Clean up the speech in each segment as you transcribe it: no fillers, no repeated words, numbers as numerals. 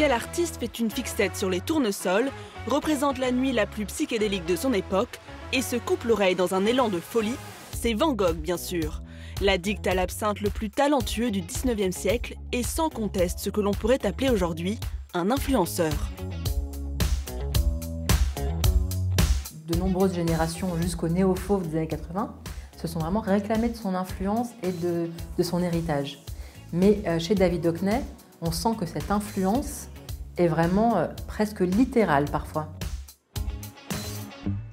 Quel artiste fait une fixette sur les tournesols, représente la nuit la plus psychédélique de son époque et se coupe l'oreille dans un élan de folie? C'est Van Gogh, bien sûr. L'addict à l'absinthe le plus talentueux du 19e siècle et sans conteste ce que l'on pourrait appeler aujourd'hui un influenceur. De nombreuses générations jusqu'aux néo-fauves des années 80 se sont vraiment réclamées de son influence et de son héritage. Mais chez David Hockney, on sent que cette influence est vraiment presque littérale parfois.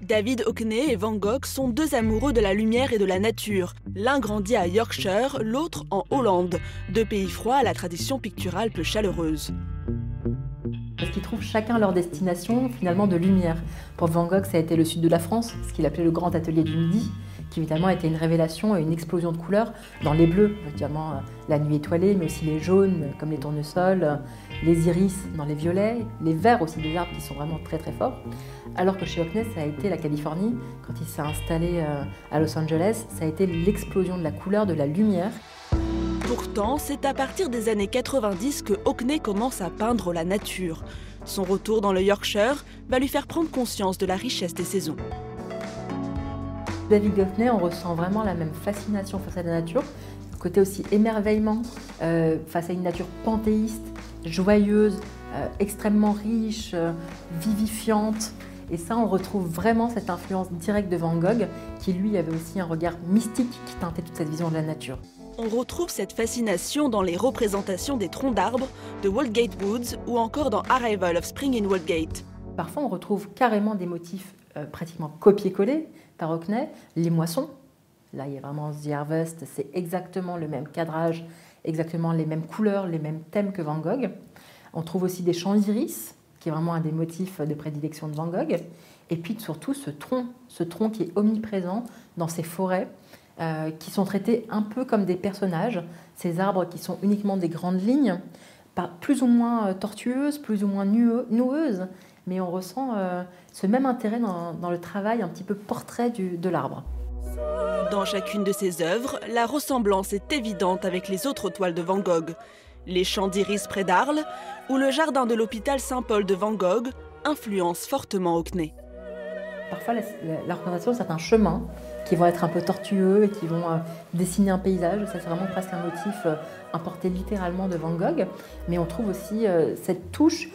David Hockney et Van Gogh sont deux amoureux de la lumière et de la nature. L'un grandit à Yorkshire, l'autre en Hollande, deux pays froids à la tradition picturale peu chaleureuse. Parce qu'ils trouvent chacun leur destination finalement de lumière. Pour Van Gogh, ça a été le sud de la France, ce qu'il appelait le grand atelier du Midi, qui évidemment était une révélation et une explosion de couleurs dans les bleus, notamment la nuit étoilée, mais aussi les jaunes comme les tournesols, les iris dans les violets, les verts aussi des arbres qui sont vraiment très très forts. Alors que chez Hockney, ça a été la Californie, quand il s'est installé à Los Angeles, ça a été l'explosion de la couleur, de la lumière. Pourtant, c'est à partir des années 90 que Hockney commence à peindre la nature. Son retour dans le Yorkshire va lui faire prendre conscience de la richesse des saisons. David Hockney, on ressent vraiment la même fascination face à la nature, côté aussi émerveillement face à une nature panthéiste, joyeuse, extrêmement riche, vivifiante. Et ça, on retrouve vraiment cette influence directe de Van Gogh, qui lui avait aussi un regard mystique qui teintait toute cette vision de la nature. On retrouve cette fascination dans les représentations des troncs d'arbres de Waldgate Woods ou encore dans Arrival of Spring in Waldgate. Parfois, on retrouve carrément des motifs pratiquement copiés-collés par Hockney. Les moissons, là, il y a vraiment The Harvest, c'est exactement le même cadrage, exactement les mêmes couleurs, les mêmes thèmes que Van Gogh. On trouve aussi des champs d'iris, qui est vraiment un des motifs de prédilection de Van Gogh. Et puis surtout ce tronc qui est omniprésent dans ces forêts, qui sont traités un peu comme des personnages, ces arbres qui sont uniquement des grandes lignes, plus ou moins tortueuses, plus ou moins noueuses, mais on ressent ce même intérêt dans le travail un petit peu portrait de l'arbre. Dans chacune de ses œuvres, la ressemblance est évidente avec les autres toiles de Van Gogh. Les champs d'iris près d'Arles ou le jardin de l'hôpital Saint-Paul de Van Gogh influencent fortement Hockney. Parfois, la représentation, c'est un chemin qui vont être un peu tortueux et qui vont dessiner un paysage. Ça, c'est vraiment presque un motif importé littéralement de Van Gogh. Mais on trouve aussi cette touche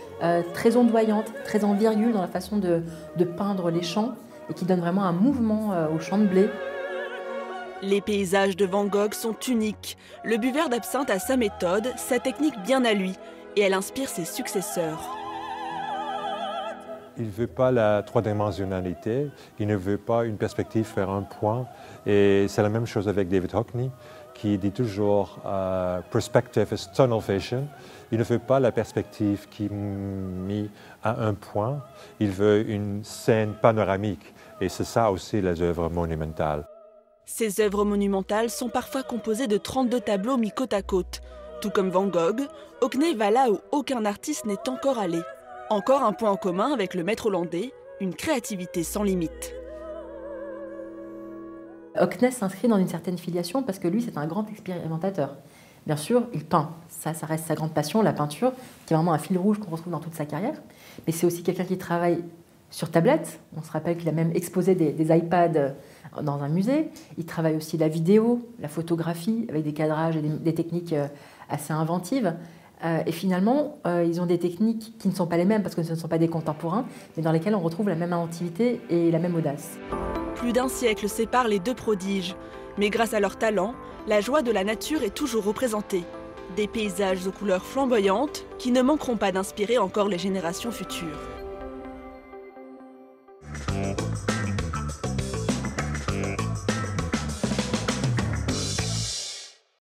très ondoyante, très en virgule dans la façon de peindre les champs et qui donne vraiment un mouvement aux champs de blé. Les paysages de Van Gogh sont uniques. Le buveur d'absinthe a sa méthode, sa technique bien à lui, et elle inspire ses successeurs. Il ne veut pas la trois-dimensionnalité, il ne veut pas une perspective vers un point. Et c'est la même chose avec David Hockney, qui dit toujours perspective is tunnel vision. Il ne veut pas la perspective qui est mise à un point, il veut une scène panoramique. Et c'est ça aussi les œuvres monumentales. Ces œuvres monumentales sont parfois composées de 32 tableaux mis côte à côte. Tout comme Van Gogh, Hockney va là où aucun artiste n'est encore allé. Encore un point en commun avec le maître hollandais, une créativité sans limite. Hockney s'inscrit dans une certaine filiation parce que lui, c'est un grand expérimentateur. Bien sûr, il peint. Ça reste sa grande passion, la peinture, qui est vraiment un fil rouge qu'on retrouve dans toute sa carrière. Mais c'est aussi quelqu'un qui travaille sur tablette. On se rappelle qu'il a même exposé des iPads dans un musée. Il travaille aussi la vidéo, la photographie, avec des cadrages et des techniques assez inventives. Et finalement, ils ont des techniques qui ne sont pas les mêmes parce que ce ne sont pas des contemporains, mais dans lesquelles on retrouve la même inventivité et la même audace. Plus d'un siècle sépare les deux prodiges. Mais grâce à leur talent, la joie de la nature est toujours représentée. Des paysages aux couleurs flamboyantes qui ne manqueront pas d'inspirer encore les générations futures.